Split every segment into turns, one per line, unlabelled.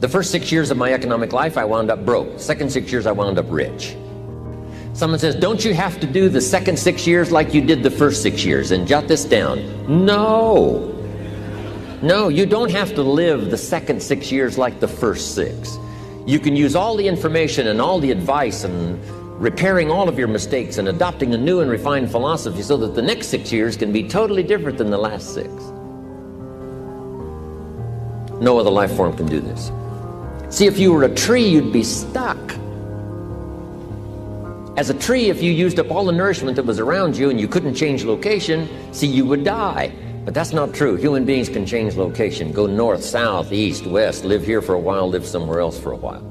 The first 6 years of my economic life, I wound up broke. Second 6 years, I wound up rich. Someone says, don't you have to do the second 6 years like you did the first 6 years? And jot this down. No. No, you don't have to live the second 6 years like the first 6. You can use all the information and all the advice and repairing all of your mistakes and adopting a new and refined philosophy so that the next 6 years can be totally different than the last 6. No other life form can do this. See, if you were a tree, you'd be stuck. As a tree, if you used up all the nourishment that was around you and you couldn't change location, see, you would die. But that's not true. Human beings can change location, go north, south, east, west, live here for a while, live somewhere else for a while.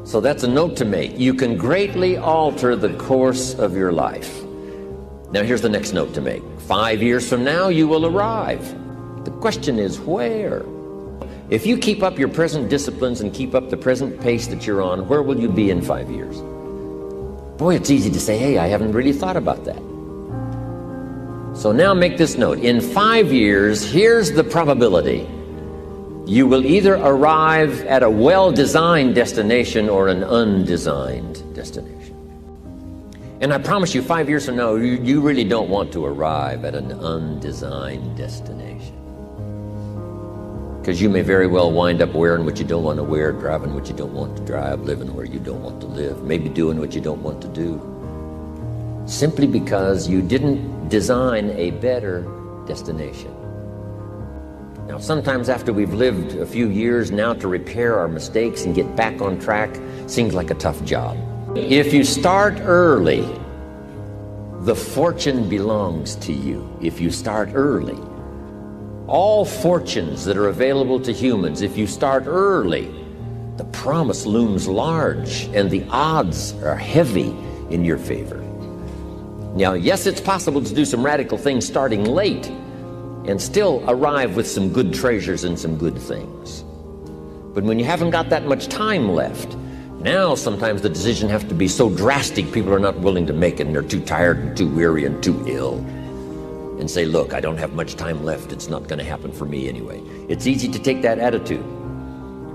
So that's a note to make. You can greatly alter the course of your life. Now here's the next note to make. 5 years from now, you will arrive. The question is where? If you keep up your present disciplines and keep up the present pace that you're on, where will you be in 5 years? Boy, it's easy to say, hey, I haven't really thought about that. So now make this note. In 5 years, here's the probability. You will either arrive at a well-designed destination or an undesigned destination. And I promise you, 5 years from now, you really don't want to arrive at an undesigned destination. Because you may very well wind up wearing what you don't want to wear, driving what you don't want to drive, living where you don't want to live, maybe doing what you don't want to do. Simply because you didn't design a better destination. Now, sometimes after we've lived a few years, now to repair our mistakes and get back on track seems like a tough job. If you start early, the fortune belongs to you. If you start early, all fortunes that are available to humans, if you start early, the promise looms large and the odds are heavy in your favor. Now, yes, it's possible to do some radical things starting late and still arrive with some good treasures and some good things. But when you haven't got that much time left, now sometimes the decision has to be so drastic people are not willing to make it and they're too tired and too weary and too ill. And say, look, I don't have much time left. It's not going to happen for me anyway. It's easy to take that attitude.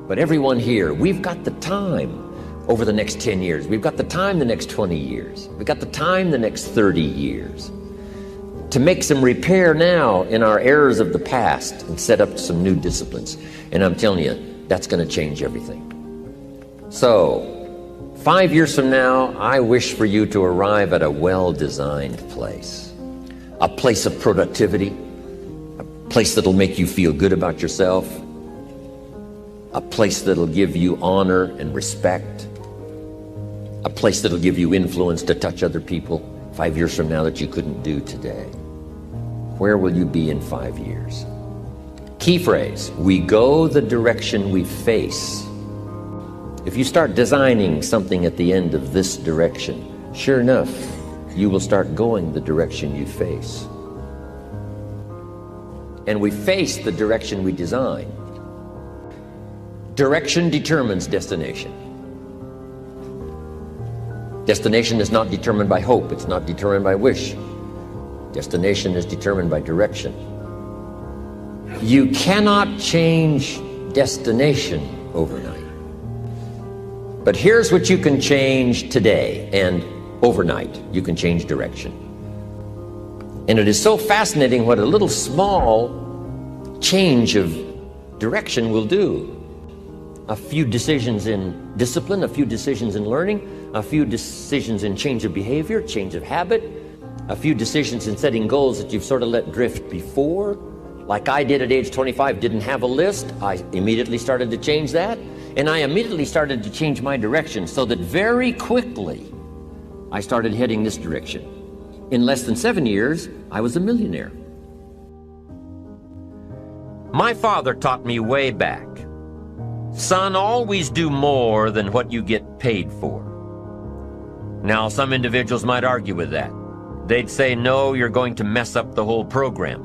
But everyone here, we've got the time over the next 10 years. We've got the time the next 20 years. We've got the time the next 30 years to make some repair now in our errors of the past and set up some new disciplines. And I'm telling you, that's going to change everything. So, 5 years from now, I wish for you to arrive at a well-designed place. A place of productivity, a place that'll make you feel good about yourself, a place that'll give you honor and respect, a place that'll give you influence to touch other people 5 years from now that you couldn't do today. Where will you be in 5 years? Key phrase, we go the direction we face. If you start designing something at the end of this direction, sure enough, you will start going the direction you face. And we face the direction we design. Direction determines destination. Destination is not determined by hope. It's not determined by wish. Destination is determined by direction. You cannot change destination overnight. But here's what you can change today, and overnight, you can change direction. And it is so fascinating what a little small change of direction will do. A few decisions in discipline, a few decisions in learning, a few decisions in change of behavior, change of habit, a few decisions in setting goals that you've sort of let drift before. Like I did at age 25, didn't have a list. I immediately started to change that. And I immediately started to change my direction so that very quickly I started heading this direction. In less than 7 years, I was a millionaire. My father taught me way back, son, always do more than what you get paid for. Now, some individuals might argue with that. They'd say, no, you're going to mess up the whole program.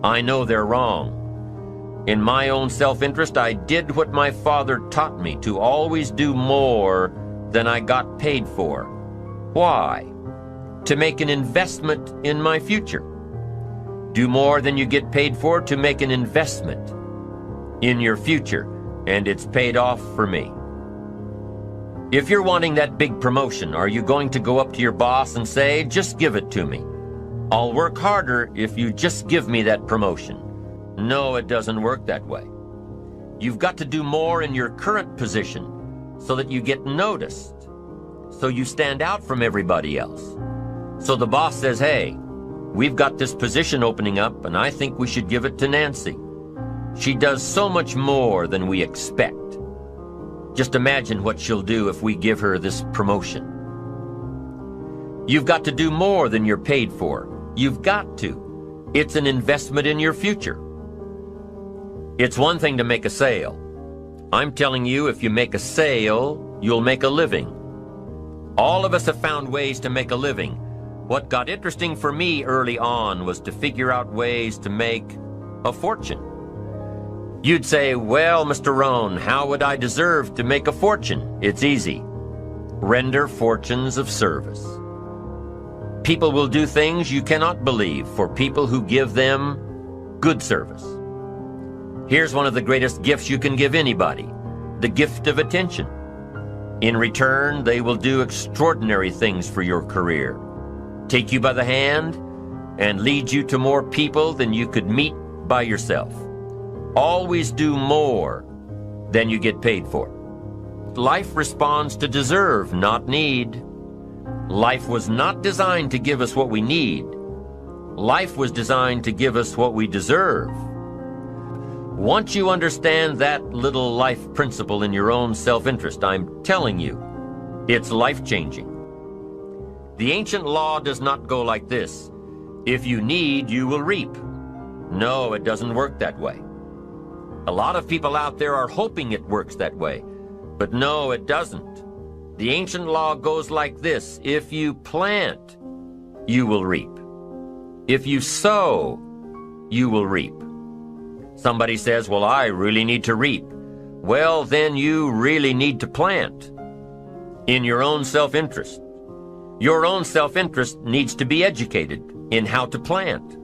I know they're wrong. In my own self-interest, I did what my father taught me, to always do more than I got paid for. Why? To make an investment in my future. Do more than you get paid for to make an investment in your future. and it's paid off for me. If you're wanting that big promotion, are you going to go up to your boss and say, just give it to me? I'll work harder if you just give me that promotion. No, it doesn't work that way. You've got to do more in your current position so that you get noticed, so you stand out from everybody else. So the boss says, hey, we've got this position opening up and I think we should give it to Nancy. She does so much more than we expect. Just imagine what she'll do if we give her this promotion. You've got to do more than you're paid for. You've got to. It's an investment in your future. It's one thing to make a sale. I'm telling you, if you make a sale, you'll make a living. All of us have found ways to make a living. What got interesting for me early on was to figure out ways to make a fortune. You'd say, well, Mr. Rohn, how would I deserve to make a fortune? It's easy. Render fortunes of service. People will do things you cannot believe for people who give them good service. Here's one of the greatest gifts you can give anybody, the gift of attention. In return, they will do extraordinary things for your career, take you by the hand, and lead you to more people than you could meet by yourself. Always do more than you get paid for. Life responds to deserve, not need. Life was not designed to give us what we need. Life was designed to give us what we deserve. Once you understand that little life principle in your own self-interest, I'm telling you, it's life-changing. The ancient law does not go like this. If you need, you will reap. No, it doesn't work that way. A lot of people out there are hoping it works that way, but no, it doesn't. The ancient law goes like this. If you plant, you will reap. If you sow, you will reap. Somebody says, well, I really need to reap. Well, then you really need to plant in your own self-interest. Your own self-interest needs to be educated in how to plant,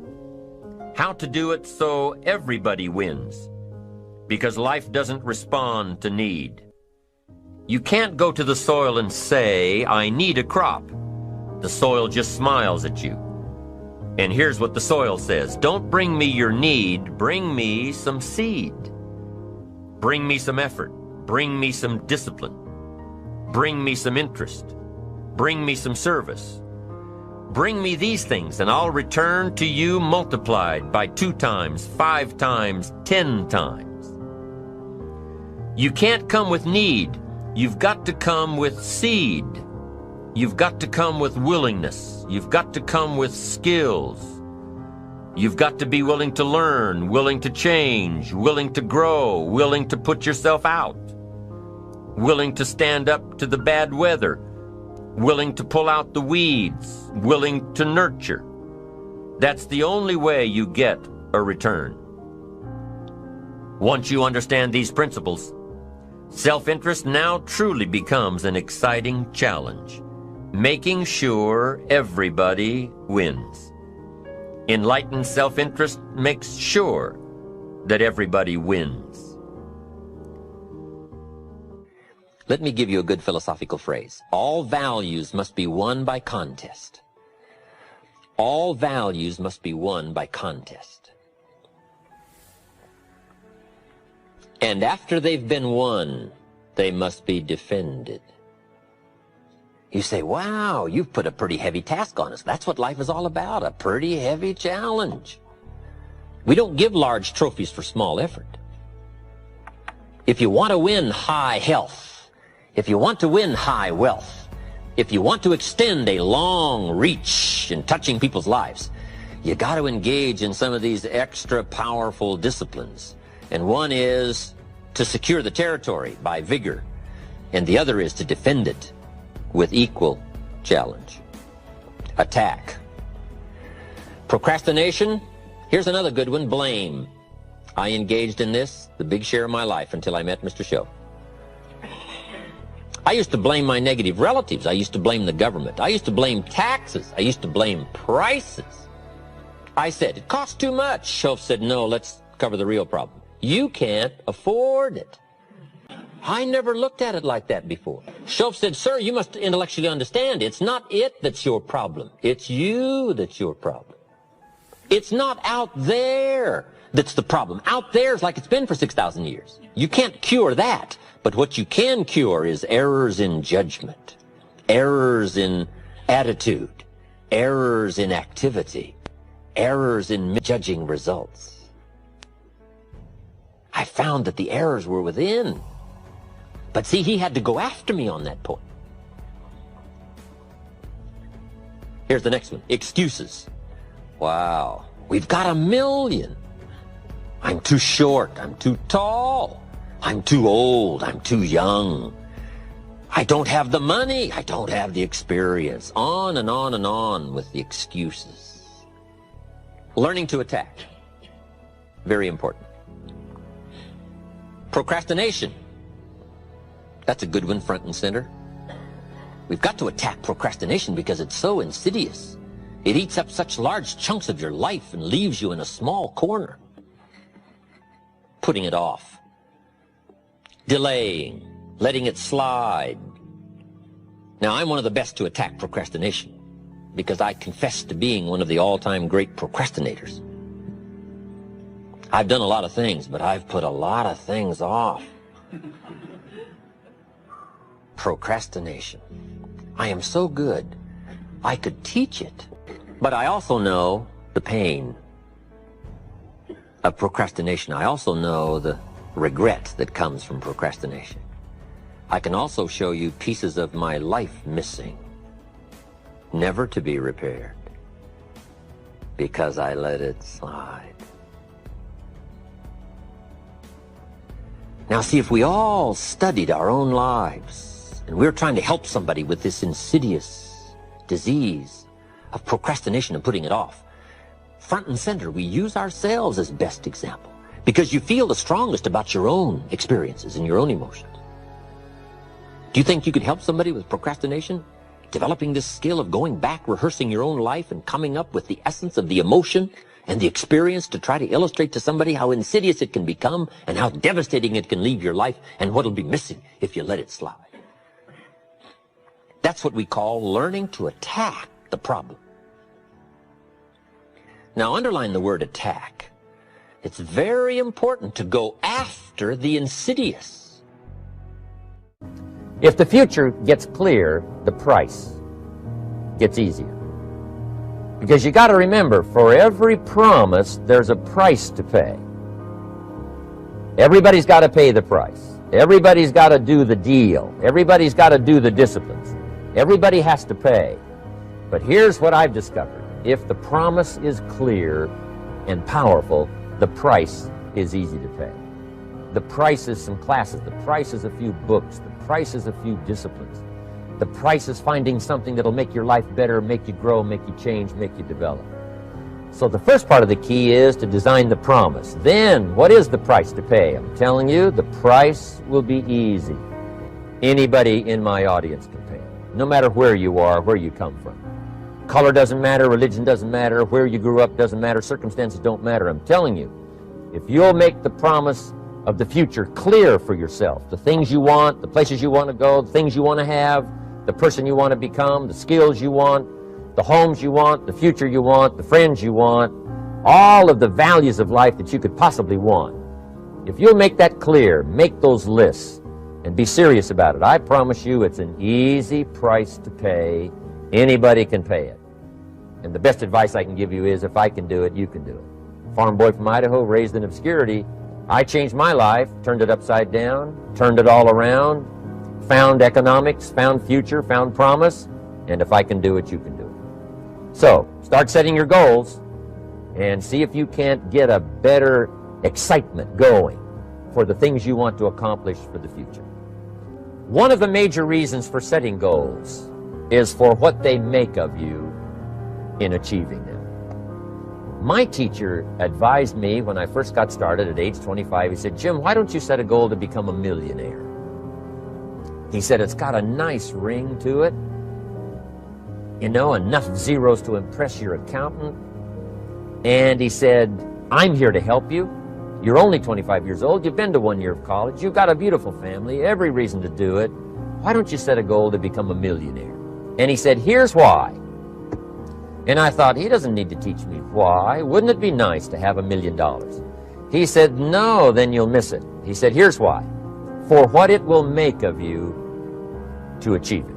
how to do it so everybody wins. Because life doesn't respond to need. You can't go to the soil and say, I need a crop. The soil just smiles at you. And here's what the soil says. Don't bring me your need, bring me some seed. Bring me some effort. Bring me some discipline. Bring me some interest. Bring me some service. Bring me these things and I'll return to you multiplied by 2 times, 5 times, 10 times. You can't come with need. You've got to come with seed. You've got to come with willingness. You've got to come with skills. You've got to be willing to learn, willing to change, willing to grow, willing to put yourself out, willing to stand up to the bad weather, willing to pull out the weeds, willing to nurture. That's the only way you get a return. Once you understand these principles, self-interest now truly becomes an exciting challenge, making sure everybody wins. Enlightened self-interest makes sure that everybody wins. Let me give you a good philosophical phrase. All values must be won by contest. All values must be won by contest. And after they've been won, they must be defended. You say, wow, you've put a pretty heavy task on us. That's what life is all about, a pretty heavy challenge. We don't give large trophies for small effort. If you want to win high health, if you want to win high wealth, if you want to extend a long reach in touching people's lives, you got to engage in some of these extra powerful disciplines. And one is to secure the territory by vigor, and the other is to defend it with equal challenge. Attack. Procrastination. Here's another good one, blame. I engaged in this the big share of my life until I met Mr. Show. I used to blame my negative relatives. I used to blame the government. I used to blame taxes. I used to blame prices. I said, it costs too much. Show said, no, let's cover the real problem. You can't afford it. I never looked at it like that before. Shoaff said, sir, you must intellectually understand, it's not it that's your problem. It's you that's your problem. It's not out there that's the problem. Out there is like it's been for 6,000 years. You can't cure that. But what you can cure is errors in judgment, errors in attitude, errors in activity, errors in judging results. I found that the errors were within. But see, he had to go after me on that point. Here's the next one. Excuses. Wow. We've got a million. I'm too short. I'm too tall. I'm too old. I'm too young. I don't have the money. I don't have the experience. On and on and on with the excuses. Learning to attack. Very important. Procrastination. That's a good one, front and center. We've got to attack procrastination because it's so insidious. It eats up such large chunks of your life and leaves you in a small corner. Putting it off. Delaying. Letting it slide. Now, I'm one of the best to attack procrastination because I confess to being one of the all-time great procrastinators. I've done a lot of things, but I've put a lot of things off. Procrastination. I am so good, I could teach it. But I also know the pain of procrastination. I also know the regret that comes from procrastination. I can also show you pieces of my life missing, never to be repaired, because I let it slide. Now see, if we all studied our own lives, and we're trying to help somebody with this insidious disease of procrastination and putting it off, front and center, we use ourselves as best example because you feel the strongest about your own experiences and your own emotions. Do you think you could help somebody with procrastination? Developing this skill of going back, rehearsing your own life and coming up with the essence of the emotion and the experience to try to illustrate to somebody how insidious it can become and how devastating it can leave your life and what'll be missing if you let it slide. That's what we call learning to attack the problem. Now, underline the word attack. It's very important to go after the insidious.
If the future gets clear, the price gets easier. Because you got to remember, for every promise, there's a price to pay. Everybody's got to pay the price. Everybody's got to do the deal. Everybody's got to do the disciplines. Everybody has to pay. But here's what I've discovered. If the promise is clear and powerful, the price is easy to pay. The price is some classes. The price is a few books. The price is a few disciplines. The price is finding something that'll make your life better, make you grow, make you change, make you develop. So the first part of the key is to design the promise. Then, what is the price to pay? I'm telling you, the price will be easy. Anybody in my audience can pay it, no matter where you are, where you come from. Color doesn't matter, religion doesn't matter, where you grew up doesn't matter, circumstances don't matter. I'm telling you, if you'll make the promise of the future clear for yourself, the things you want, the places you want to go, the things you want to have, the person you want to become, the skills you want, the homes you want, the future you want, the friends you want, all of the values of life that you could possibly want. If you'll make that clear, make those lists, and be serious about it, I promise you it's an easy price to pay. Anybody can pay it. And the best advice I can give you is, if I can do it, you can do it. Farm boy from Idaho, raised in obscurity, I changed my life, turned it upside down, turned it all around, found economics, found future, found promise, and if I can do it, you can do it. So, start setting your goals and see if you can't get a better excitement going for the things you want to accomplish for the future. One of the major reasons for setting goals is for what they make of you in achieving them. My teacher advised me when I first got started at age 25, he said, Jim, why don't you set a goal to become a millionaire? He said, it's got a nice ring to it, you know, enough zeros to impress your accountant. And he said, I'm here to help you. You're only 25 years old. You've been to 1 year of college. You've got a beautiful family, every reason to do it. Why don't you set a goal to become a millionaire? And he said, here's why. And I thought, he doesn't need to teach me why. Wouldn't it be nice to have $1 million? He said, no, then you'll miss it. He said, here's why. For what it will make of you to achieve it.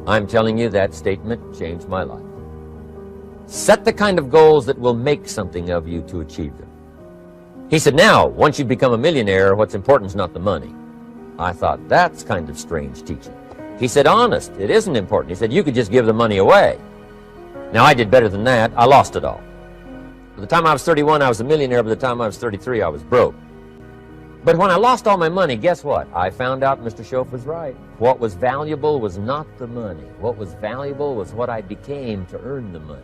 I'm telling you, that statement changed my life. Set the kind of goals that will make something of you to achieve them. He said, now, once you become a millionaire, what's important is not the money. I thought, that's kind of strange teaching. He said, honest, it isn't important. He said, you could just give the money away. Now, I did better than that. I lost it all. By the time I was 31, I was a millionaire. By the time I was 33, I was broke. But when I lost all my money, guess what? I found out Mr. Schoaf was right. What was valuable was not the money. What was valuable was what I became to earn the money.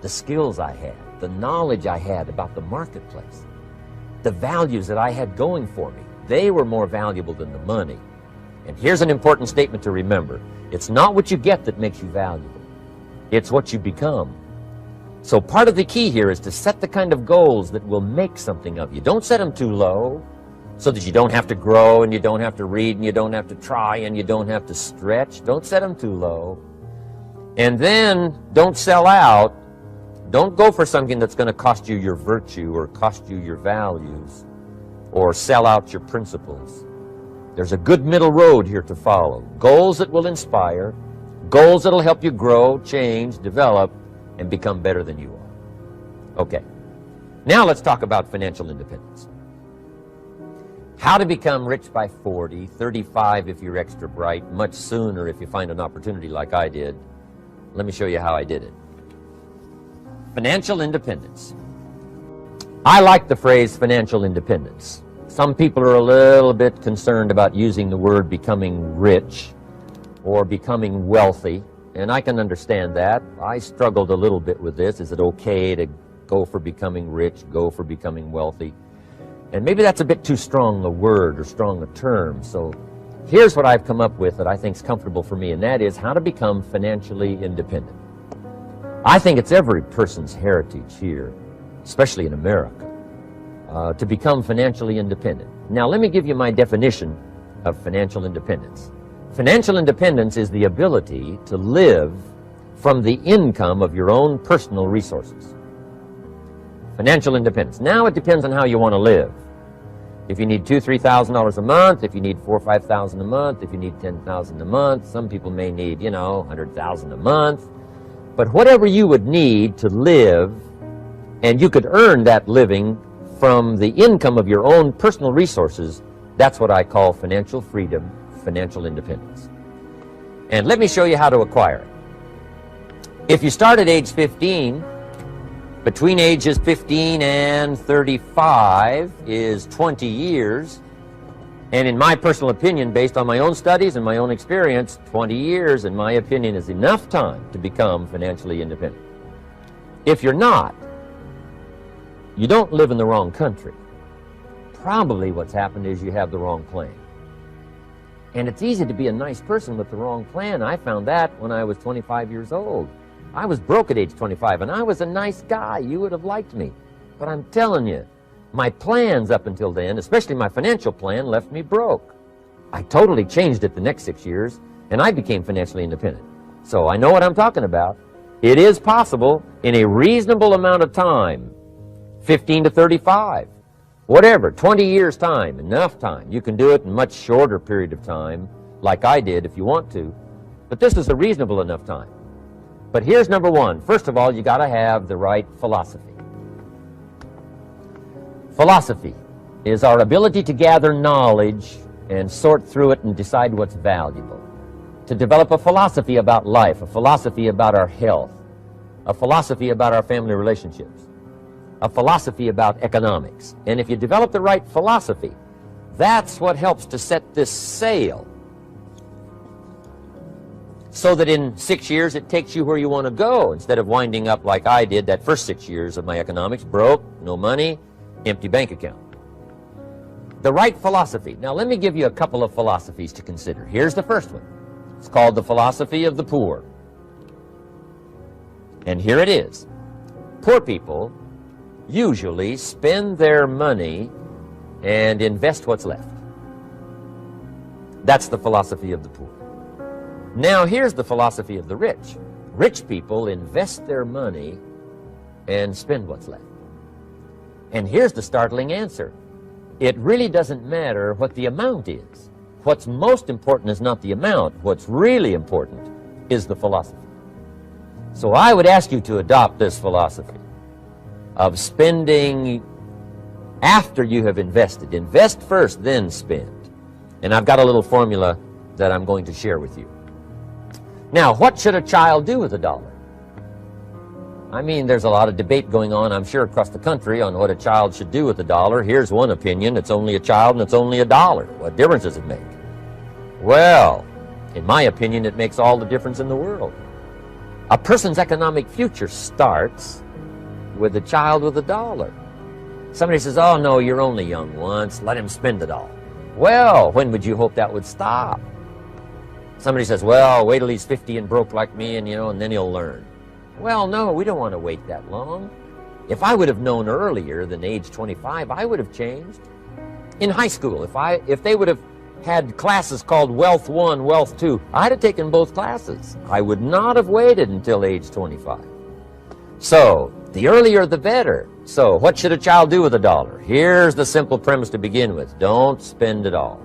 The skills I had, the knowledge I had about the marketplace, the values that I had going for me. They were more valuable than the money. And here's an important statement to remember. It's not what you get that makes you valuable. It's what you become. So part of the key here is to set the kind of goals that will make something of you. Don't set them too low so that you don't have to grow and you don't have to read and you don't have to try and you don't have to stretch. Don't set them too low. And then don't sell out. Don't go for something that's going to cost you your virtue or cost you your values or sell out your principles. There's a good middle road here to follow. Goals that will inspire, goals that will help you grow, change, develop, and become better than you are. Okay, now let's talk about financial independence. How to become rich by 40, 35 if you're extra bright, much sooner if you find an opportunity like I did. Let me show you how I did it. Financial independence. I like the phrase financial independence. Some people are a little bit concerned about using the word becoming rich or becoming wealthy, and I can understand that. I struggled a little bit with this. Is it okay to go for becoming rich, go for becoming wealthy? And maybe that's a bit too strong a word or strong a term. So here's what I've come up with that I think is comfortable for me, and that is how to become financially independent. I think it's every person's heritage here, especially in America, to become financially independent. Now, let me give you my definition of financial independence. Financial independence is the ability to live from the income of your own personal resources. Financial independence. Now it depends on how you want to live. If you need $2,000, $3,000 a month, if you need $4,000 or $5,000 a month, if you need $10,000 a month, some people may need, $100,000 a month. But whatever you would need to live, and you could earn that living from the income of your own personal resources, that's what I call financial freedom, financial independence. And let me show you how to acquire it. If you start at age 15, between ages 15 and 35 is 20 years. And in my personal opinion, based on my own studies and my own experience, 20 years, in my opinion, is enough time to become financially independent. If you're not, you don't live in the wrong country. Probably what's happened is you have the wrong plan. And it's easy to be a nice person with the wrong plan. I found that when I was 25 years old. I was broke at age 25, and I was a nice guy. You would have liked me. But I'm telling you, my plans up until then, especially my financial plan, left me broke. I totally changed it the next 6 years, and I became financially independent. So I know what I'm talking about. It is possible in a reasonable amount of time, 15 to 35, whatever, 20 years time, enough time. You can do it in a much shorter period of time, like I did if you want to. But this is a reasonable enough time. But here's number one. First of all, you got to have the right philosophy. Philosophy is our ability to gather knowledge and sort through it and decide what's valuable. To develop a philosophy about life, a philosophy about our health, a philosophy about our family relationships, a philosophy about economics. And if you develop the right philosophy, that's what helps to set this sail, so that in 6 years it takes you where you want to go, instead of winding up like I did that first 6 years of my economics, broke, no money, empty bank account. The right philosophy. Now let me give you a couple of philosophies to consider. Here's the first one. It's called the philosophy of the poor. And here it is. Poor people usually spend their money and invest what's left. That's the philosophy of the poor. Now here's the philosophy of the rich. Rich people invest their money and spend what's left. And here's the startling answer. It really doesn't matter what the amount is. What's most important is not the amount. What's really important is the philosophy. So I would ask you to adopt this philosophy of spending after you have invested. Invest first, then spend. And I've got a little formula that I'm going to share with you. Now, what should a child do with $1? I mean, there's a lot of debate going on, I'm sure, across the country on what a child should do with $1. Here's one opinion. It's only a child and it's only $1. What difference does it make? Well, in my opinion, it makes all the difference in the world. A person's economic future starts with a child with $1. Somebody says, oh, no, you're only young once. Let him spend it all. Well, when would you hope that would stop? Somebody says, well, wait till he's 50 and broke like me, and then he'll learn. Well, no, we don't want to wait that long. If I would have known earlier than age 25, I would have changed. In high school, if they would have had classes called Wealth 1, Wealth 2, I'd have taken both classes. I would not have waited until age 25. So, the earlier the better. So, what should a child do with $1? Here's the simple premise to begin with. Don't spend it all.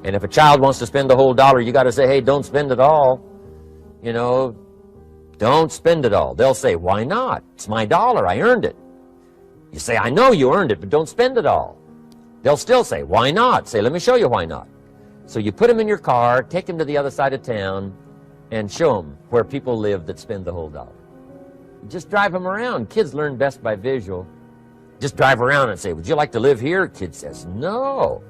And if a child wants to spend the whole $1, you got to say, hey, don't spend it all. Don't spend it all. They'll say, why not? It's my $1. I earned it. You say, I know you earned it, but don't spend it all. They'll still say, why not? Say, let me show you why not. So you put them in your car, take them to the other side of town, and show them where people live that spend the whole $1. Just drive them around. Kids learn best by visual. Just drive around and say, would you like to live here? Kid says, no.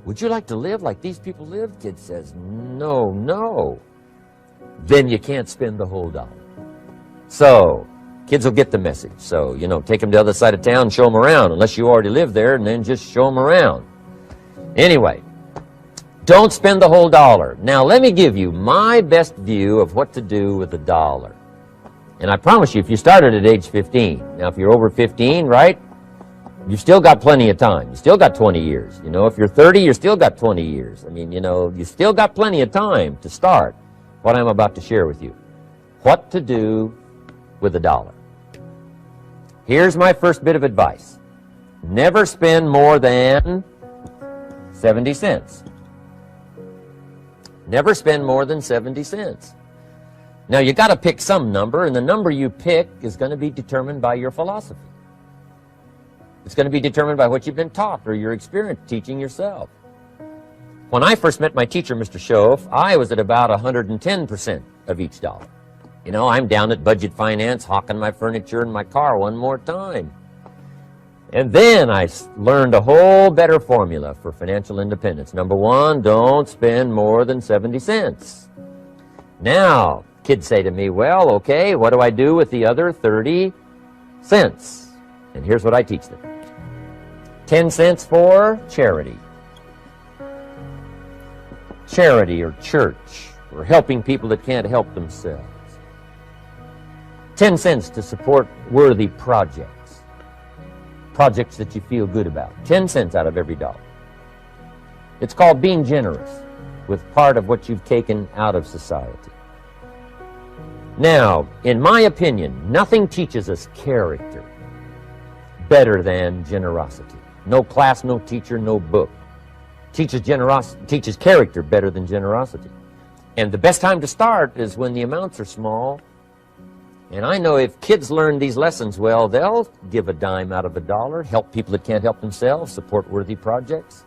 Would you like to live like these people live? Kid says, no, no. Then you can't spend the whole $1. So, kids will get the message. So, take them to the other side of town, show them around, unless you already live there, and then just show them around. Anyway, don't spend the whole $1. Now, let me give you my best view of what to do with $1. And I promise you, if you started at age 15, now if you're over 15, right, you've still got plenty of time. You still got 20 years. If you're 30, you still got 20 years. I mean, you still got plenty of time to start what I'm about to share with you. What to do with $1. Here's my first bit of advice. Never spend more than 70 cents. Never spend more than 70 cents. Now, you got to pick some number, and the number you pick is going to be determined by your philosophy. It's going to be determined by what you've been taught or your experience teaching yourself. When I first met my teacher, Mr. Schoaf, I was at about 110% of each $1. I'm down at Budget Finance, hawking my furniture and my car one more time. And then I learned a whole better formula for financial independence. Number one, don't spend more than 70 cents. Now, kids say to me, well, okay, what do I do with the other 30 cents? And here's what I teach them. 10 cents for charity. Charity or church, or helping people that can't help themselves. 10 cents to support worthy projects. Projects that you feel good about. 10 cents out of every $1. It's called being generous with part of what you've taken out of society. Now, in my opinion, nothing teaches us character better than generosity. No class, no teacher, no book teaches character better than generosity. And the best time to start is when the amounts are small. And I know if kids learn these lessons well, they'll give a dime out of $1, help people that can't help themselves, support worthy projects.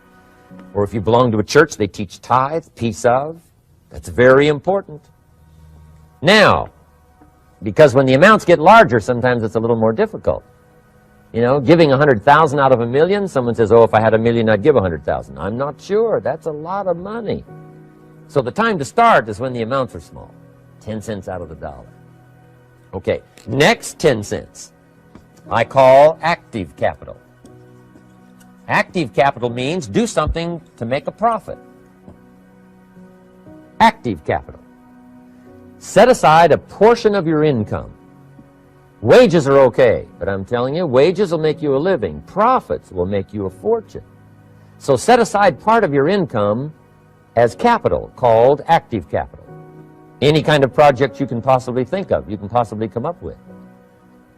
Or if you belong to a church, they teach tithe, piece of. That's very important. Now, because when the amounts get larger, sometimes it's a little more difficult. Giving 100,000 out of $1 million, someone says, oh, if I had $1 million, I'd give 100,000. I'm not sure. That's a lot of money. So the time to start is when the amounts are small. 10 cents out of $1. Okay, next 10 cents I call active capital. Active capital means do something to make a profit. Active capital. Set aside a portion of your income Wages are okay, but I'm telling you, wages will make you a living. Profits will make you a fortune. So set aside part of your income as capital, called active capital. Any kind of project you can possibly think of, you can possibly come up with.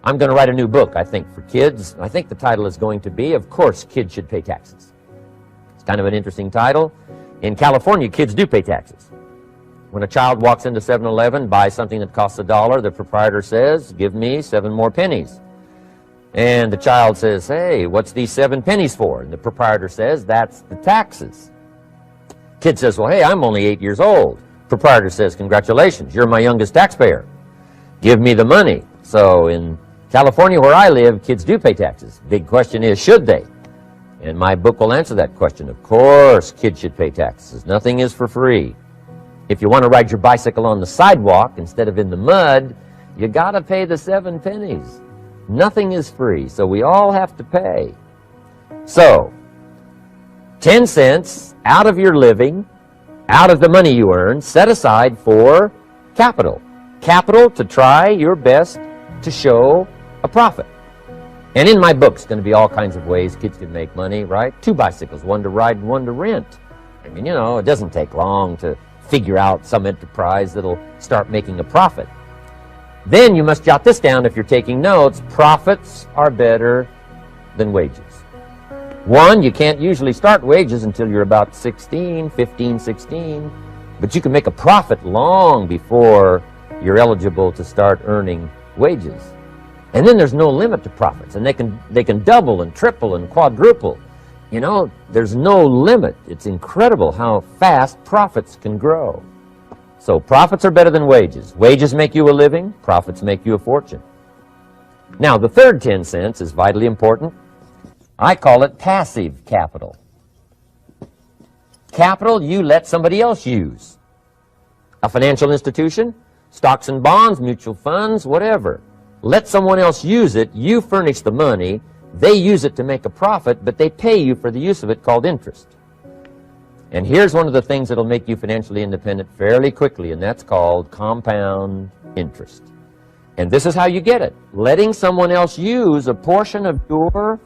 I'm going to write a new book, I think, for kids. I think the title is going to be, Of Course Kids Should Pay Taxes. It's kind of an interesting title. In California, kids do pay taxes. When a child walks into 7-Eleven, buys something that costs $1, the proprietor says, give me 7 more pennies. And the child says, hey, what's these 7 pennies for? And the proprietor says, that's the taxes. Kid says, well, hey, I'm only 8 years old. Proprietor says, congratulations, you're my youngest taxpayer. Give me the money. So in California, where I live, kids do pay taxes. Big question is, should they? And my book will answer that question. Of course, kids should pay taxes. Nothing is for free. If you want to ride your bicycle on the sidewalk instead of in the mud, you got to pay the 7 pennies. Nothing is free, so we all have to pay. So, 10 cents out of your living, out of the money you earn, set aside for capital. Capital to try your best to show a profit. And in my book, it's going to be all kinds of ways kids can make money, right? 2 bicycles, one to ride and one to rent. I mean, you know, it doesn't take long to figure out some enterprise that'll start making a profit. Then you must jot this down if you're taking notes. Profits are better than wages. 1, you can't usually start wages until you're about 16, 15, 16, but you can make a profit long before you're eligible to start earning wages. And then there's no limit to profits, and they can double and triple and quadruple. You know, there's no limit. It's incredible how fast profits can grow. So profits are better than wages. Wages make you a living, profits make you a fortune. Now, the third 10 cents is vitally important. I call it passive capital. Capital you let somebody else use. A financial institution, stocks and bonds, mutual funds, whatever. Let someone else use it, you furnish the money, they use it to make a profit, but they pay you for the use of it, called interest. And here's one of the things that'll make you financially independent fairly quickly, and that's called compound interest. And this is how you get it. Letting someone else use a portion of your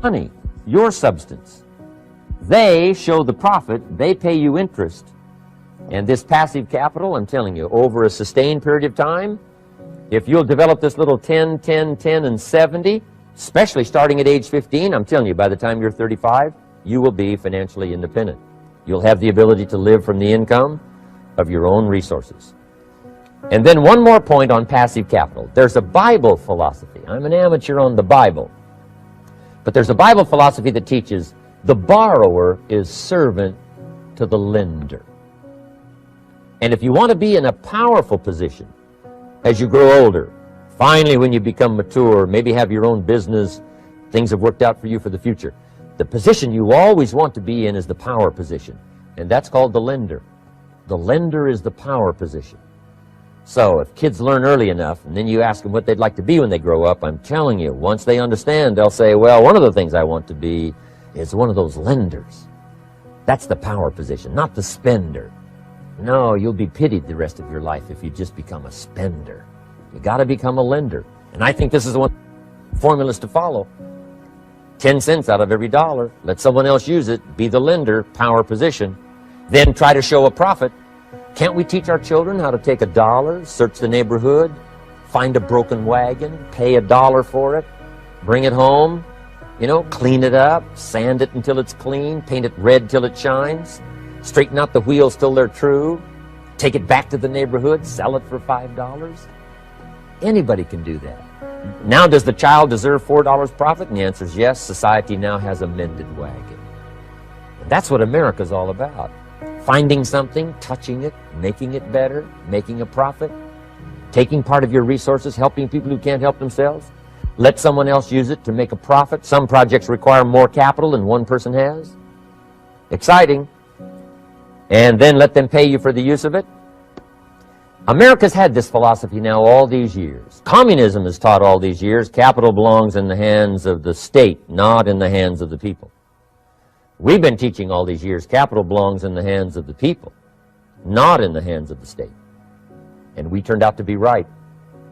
money, your substance. They show the profit, they pay you interest. And this passive capital, I'm telling you, over a sustained period of time, if you'll develop this little 10, 10, 10, and 70, especially starting at age 15, I'm telling you, by the time you're 35, you will be financially independent. You'll have the ability to live from the income of your own resources. And then one more point on passive capital. There's a Bible philosophy. I'm an amateur on the Bible. But there's a Bible philosophy that teaches the borrower is servant to the lender. And if you want to be in a powerful position as you grow older, finally when you become mature, maybe have your own business, things have worked out for you for the future, the position you always want to be in is the power position. And that's called the lender. The lender is the power position. So if kids learn early enough, and then you ask them what they'd like to be when they grow up, I'm telling you, once they understand, they'll say, well, one of the things I want to be is one of those lenders. That's the power position, not the spender. No, you'll be pitied the rest of your life if you just become a spender. You got to become a lender. And I think this is one formulas to follow. 10 cents out of every dollar. Let someone else use it. Be the lender, power position. Then try to show a profit. Can't we teach our children how to take $1, search the neighborhood, find a broken wagon, pay $1 for it, bring it home, you know, clean it up, sand it until it's clean, paint it red till it shines, straighten out the wheels till they're true, take it back to the neighborhood, sell it for $5? Anybody can do that. Now, does the child deserve $4 profit? And the answer is yes. Society now has a mended wagon. And that's what America's all about. Finding something, touching it, making it better, making a profit, taking part of your resources, helping people who can't help themselves. Let someone else use it to make a profit. Some projects require more capital than one person has. Exciting. And then let them pay you for the use of it. America's had this philosophy now all these years. Communism has taught all these years capital belongs in the hands of the state, not in the hands of the people. We've been teaching all these years capital belongs in the hands of the people, not in the hands of the state. And we turned out to be right.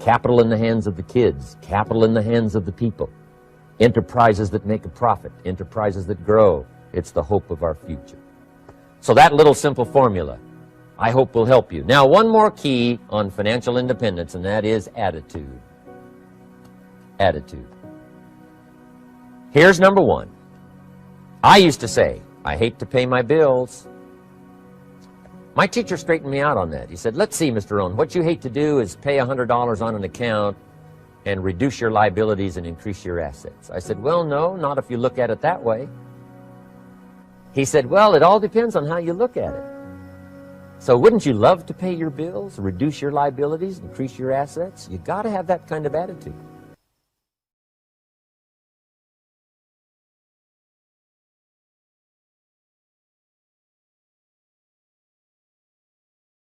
Capital in the hands of the kids, capital in the hands of the people. Enterprises that make a profit, enterprises that grow. It's the hope of our future. So that little simple formula, I hope, will help you. Now, one more key on financial independence, and that is attitude. Attitude. Here's number one. I used to say, I hate to pay my bills. My teacher straightened me out on that. He said, let's see, Mr. Rohn, what you hate to do is pay $100 on an account and reduce your liabilities and increase your assets. I said, well, no, not if you look at it that way. He said, well, it all depends on how you look at it. So wouldn't you love to pay your bills, reduce your liabilities, increase your assets? You got to have that kind of attitude.